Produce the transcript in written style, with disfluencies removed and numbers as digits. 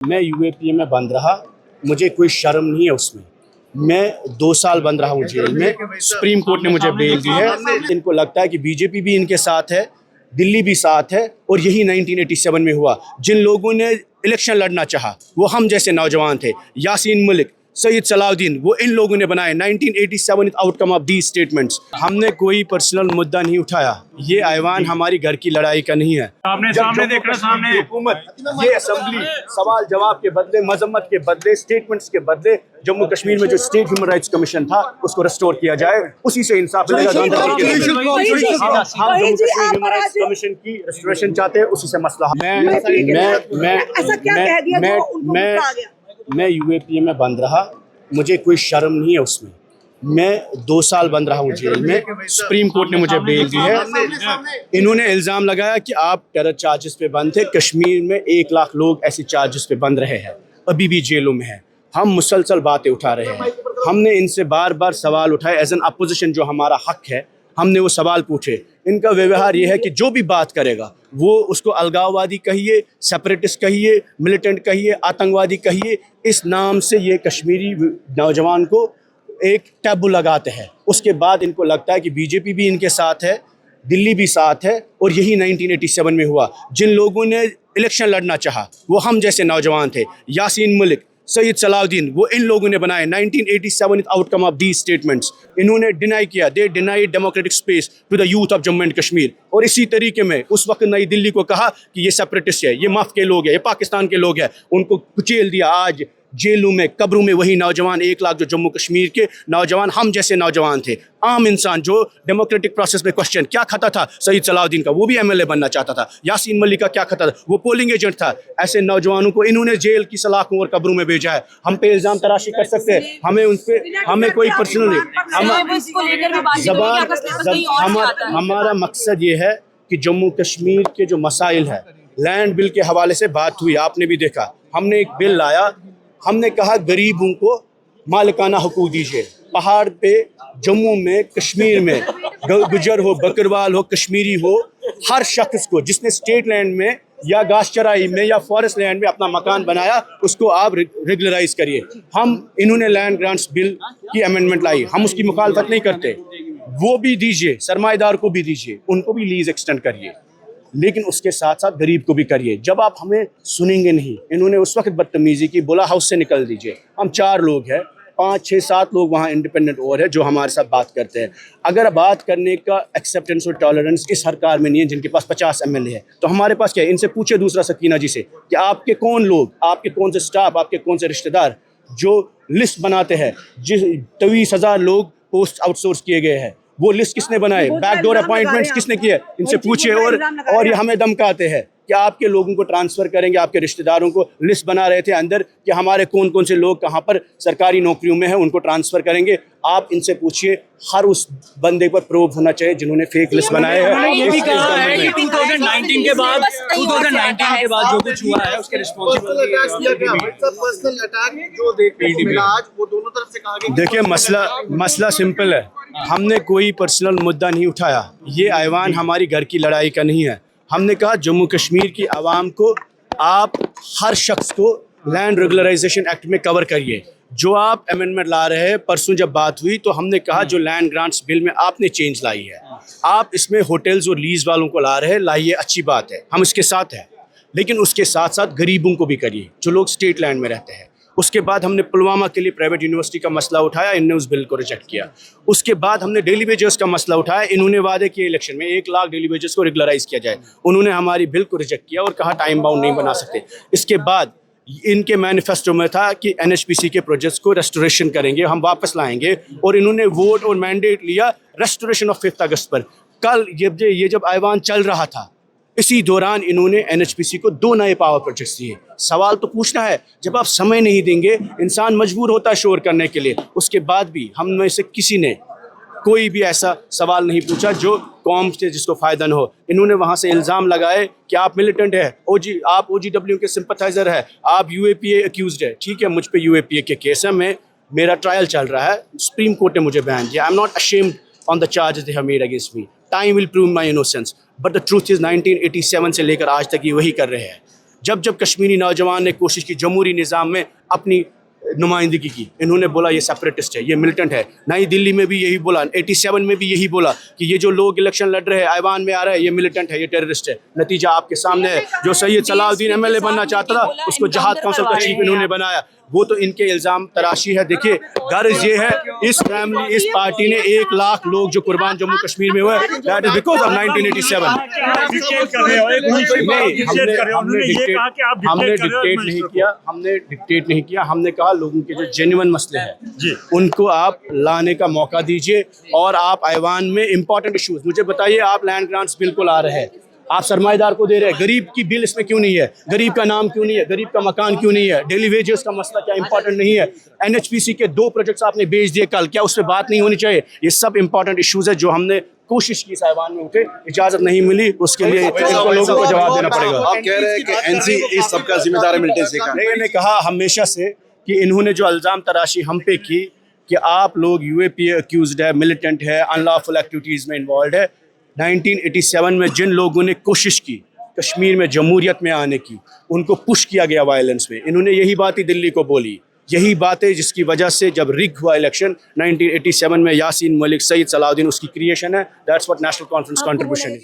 मैं यूएपीए में बंद रहा, मुझे कोई शर्म नहीं है उसमें। मैं 2 साल बंद रहा हूँ जेल में, सुप्रीम कोर्ट ने मुझे बेल दी है। इनको लगता है कि बीजेपी भी इनके साथ है, दिल्ली भी साथ है, और यही 1987 में हुआ। जिन लोगों ने इलेक्शन लड़ना चाहा वो हम जैसे नौजवान थे, यासीन मलिक, सैयद सलाउद्दीन, वो इन लोगों ने बनाए। 1987 is outcome of these statements. हमने कोई पर्सनल मुद्दा नहीं उठाया। ये ऐवान हमारी घर की लड़ाई का नहीं है। सामने देख रहे, सामने हुकूमत, ये असेंबली सवाल जवाब के बदले, मजम्मत के बदले, स्टेटमेंट्स के बदले जम्मू कश्मीर में जो स्टेट ह्यूमन राइट्स कमीशन था उसको रिस्टोर किया जाए, उसी से इंसाफ मिलेगा। हम Jammu Kashmir human rights commission की रिस्टोरेशन चाहते हैं, उसी से मसला। मैं यूएपीए में बंद रहा, मुझे कोई शर्म नहीं है उसमें। मैं 2 साल बंद रहा हूँ जेल में, सुप्रीम कोर्ट ने मुझे बेल दी है। इन्होंने इल्ज़ाम लगाया कि आप टेरर चार्जेस पे बंद थे। कश्मीर में 1 लाख लोग ऐसे चार्जेस पे बंद रहे हैं, अभी भी जेलों में हैं। हम मुसलसल बातें उठा रहे हैं। हमने इनसे बार बार सवाल उठाए, एज एन अपोजिशन जो हमारा हक है हमने वो सवाल पूछे। इनका व्यवहार ये है कि जो भी बात करेगा वो उसको अलगाववादी कहिए, सेपरेटिस्ट कहिए, मिलिटेंट कहिए, आतंकवादी कहिए, इस नाम से ये कश्मीरी नौजवान को एक टैबू लगाते हैं। उसके बाद इनको लगता है कि बीजेपी भी इनके साथ है, दिल्ली भी साथ है, और यही 1987 में हुआ। जिन लोगों ने इलेक्शन लड़ना चाहा वो हम जैसे नौजवान थे, यासीन मलिक, सैयद सलाउद्दीन, वो इन लोगों ने बनाए। 1987 is outcome of these statements. इन्होंने डिनाई किया, they deny democratic space to the youth of Jammu and Kashmir. और इसी तरीके में उस वक्त नई दिल्ली को कहा कि ये सेपरेटिस्ट है, ये मफ के लोग हैं, ये पाकिस्तान के लोग हैं, उनको कुचेल दिया। आज जेलों में, कब्रों में वही नौजवान 1 लाख जो जम्मू कश्मीर के नौजवान, हम जैसे नौजवान थे, आम इंसान जो डेमोक्रेटिक प्रोसेस में क्वेश्चन क्या खाता था। सईद सलाउद्दीन का, वो भी एमएलए बनना चाहता था। यासीन मलिक का क्या खाता था, वो पोलिंग एजेंट था। ऐसे नौजवानों को इन्होंने जेल की सलाखों और कब्रों में भेजा है। हम पे इल्जाम तराशी कर सकते हैं, हमें उन पे, हमें कोई पर्सनल नहीं। हमारा मकसद ये है कि जम्मू कश्मीर के जो मसाइल है, लैंड बिल के हवाले से बात हुई, आपने भी देखा। हमने एक बिल लाया, हमने कहा गरीबों को मालिकाना हुकूक दीजिए। पहाड़ पे, जम्मू में, कश्मीर में, गुजर हो, बकरवाल हो, कश्मीरी हो, हर शख्स को जिसने स्टेट लैंड में या घास चराई में या फॉरेस्ट लैंड में अपना मकान बनाया, उसको आप रेगुलराइज करिए। इन्होंने लैंड ग्रांट्स बिल की अमेंडमेंट लाई, हम उसकी मुखालफत नहीं करते। वो भी दीजिए, सरमाएदार को भी दीजिए, उनको भी लीज एक्सटेंड करिए, लेकिन उसके साथ साथ गरीब को भी करिए। जब आप हमें सुनेंगे नहीं, इन्होंने उस वक्त बदतमीजी की, बोला हाउस से निकल दीजिए। हम 4 लोग हैं, 5, 6, 7 लोग वहाँ इंडिपेंडेंट और है जो हमारे साथ बात करते हैं। अगर बात करने का एक्सेप्टेंस और टॉलरेंस इस सरकार में नहीं है, जिनके पास 50 एमएलए है, तो हमारे पास क्या है? इनसे पूछे दूसरा सकीना जी से कि आपके कौन लोग, आपके कौन से स्टाफ, आपके कौन से रिश्तेदार जो लिस्ट बनाते हैं, जिस 23,000 लोग पोस्ट आउटसोर्स किए गए हैं, वो लिस्ट किसने बनाए? बैकडोर अपॉइंटमेंट्स किसने किए? इनसे पूछिए। और ये हमें धमकाते हैं कि आपके लोगों को ट्रांसफर करेंगे, आपके रिश्तेदारों को लिस्ट बना रहे थे अंदर कि हमारे कौन कौन से लोग कहाँ पर सरकारी नौकरियों में हैं, उनको ट्रांसफर करेंगे। आप इनसे पूछिए, हर उस बंदे पर प्रूफ होना चाहिए जिन्होंने फेक लिस्ट बनाए हैं। ये भी कहा है कि 2019 के बाद जो कुछ हुआ है उसके देखिए, मसला सिंपल है। हमने कोई पर्सनल मुद्दा नहीं उठाया। ये ऐवान हमारी घर की लड़ाई का नहीं है। हमने कहा जम्मू कश्मीर की आवाम को, आप हर शख्स को लैंड रेगुलराइजेशन एक्ट में कवर करिए। जो आप अमेंडमेंट ला रहे हैं, परसों जब बात हुई तो हमने कहा जो लैंड ग्रांट्स बिल में आपने चेंज लाई है, आप इसमें होटल्स और लीज वालों को ला रहे हैं, लाइए, अच्छी बात है, हम इसके साथ हैं। लेकिन उसके साथ साथ गरीबों को भी करिए जो लोग स्टेट लैंड में रहते हैं। उसके बाद हमने पुलवामा के लिए प्राइवेट यूनिवर्सिटी का मसला उठाया, इन्होंने उस बिल को रिजेक्ट किया। उसके बाद हमने डेली वेजेस का मसला उठाया, इन्होंने वादे किए इलेक्शन में 1 लाख डेली वेजेस को रेगुलराइज किया जाए, उन्होंने हमारी बिल को रिजेक्ट किया और कहा टाइम बाउंड नहीं बना सकते। इसके बाद इनके मैनिफेस्टो में था कि एनएचपीसी के प्रोजेक्ट्स को रेस्टोरेशन करेंगे, हम वापस लाएंगे, और इन्होंने वोट और मैंडेट लिया रेस्टोरेशन ऑफ 5 अगस्त पर। कल ये जब ऐवान चल रहा था, इसी दौरान इन्होंने एनएचपीसी को 2 नए पावर प्रोजेक्ट्स दिए। सवाल तो पूछना है, जब आप समय नहीं देंगे, इंसान मजबूर होता है शोर करने के लिए। उसके बाद भी हम में से किसी ने कोई भी ऐसा सवाल नहीं पूछा जो कौम से जिसको फ़ायदा न हो। इन्होंने वहाँ से इल्ज़ाम लगाए कि आप मिलिटेंट है, आप ओजीडब्ल्यू के सिंपथाइज़र है, आप यूएपीए अक्यूज़ड है। ठीक है, मुझ पे यूएपीए के केस है, मेरा ट्रायल चल रहा है, सुप्रीम कोर्ट ने मुझे बैन किया। I am not ashamed on the charges they have made against me. Time will prove my innocence, but the truth is 1987 से लेकर आज तक ये वही कर रहे हैं। जब जब कश्मीरी नौजवान ने कोशिश की जमहूरी निज़ाम में अपनी नुमाइंदगी की, इन्होंने बोला ये सेपरेटिस्ट है, ये मिलिटेंट है। नई दिल्ली में भी यही बोला, 87 में भी यही बोला कि ये जो लोग इलेक्शन लड़ रहे हैं, ऐवान में आ रहे हैं, ये मिलिटेंट है, ये टेररिस्ट है। नतीजा आपके सामने है। जो सैयद सलाउद्दीन एमएलए बनना चाहता था, उसको जहाद काउंसिल का चीफ इन्होंने बनाया। वो तो इनके इल्ज़ाम तराशी है। देखिए, गर्ज ये है, इस फैमिली, इस पार्टी ने 1 लाख लोग जो कुर्बान जम्मू कश्मीर में हुए, दैट इज बिकॉज ऑफ 1987। हमने डिक्टेट नहीं किया। हमने कहा लोगों के जो जेन्युइन मसले हैं उनको आप लाने का मौका दीजिए, और आप ऐवान में इंपॉर्टेंट इश्यूज मुझे बताइए। आप लैंड ग्रांट्स बिल्कुल आ रहे हैं, आप सरमाएदार को दे रहे हैं, गरीब की बिल इसमें क्यों नहीं है? गरीब का नाम क्यों नहीं है? गरीब का मकान क्यों नहीं है? डेली वेजेस का मसला क्या इंपॉर्टेंट नहीं है? एनएचपीसी के 2 प्रोजेक्ट्स आपने बेच दिए कल, क्या उस पर बात नहीं होनी चाहिए? ये सब इंपॉर्टेंट इश्यूज है जो हमने कोशिश की साहिबान में उठे, इजाजत नहीं मिली, उसके लिए इनको लोगों को जवाब देना पड़ेगा। आप कह रहे हैं कि एनसी इस सबका जिम्मेदार है मिलिटेंसी का। मैंने कहा हमेशा से कि इन्होंने जो इल्ज़ाम तराशी हम पे की कि आप लोग यूएपीए अक्यूज्ड है, मिलिटेंट है, अनलॉफुल एक्टिविटीज़ में इन्वॉल्व है। 1987 में जिन लोगों ने कोशिश की कश्मीर में जमहूरियत में आने की, उनको पुश किया गया वायलेंस में। इन्होंने यही बात ही दिल्ली को बोली, यही बातें जिसकी वजह से जब रिग हुआ इलेक्शन 1987 में, यासीन मलिक, सैयद सलाउद्दीन उसकी क्रिएशन है। That's what national conference contribution है।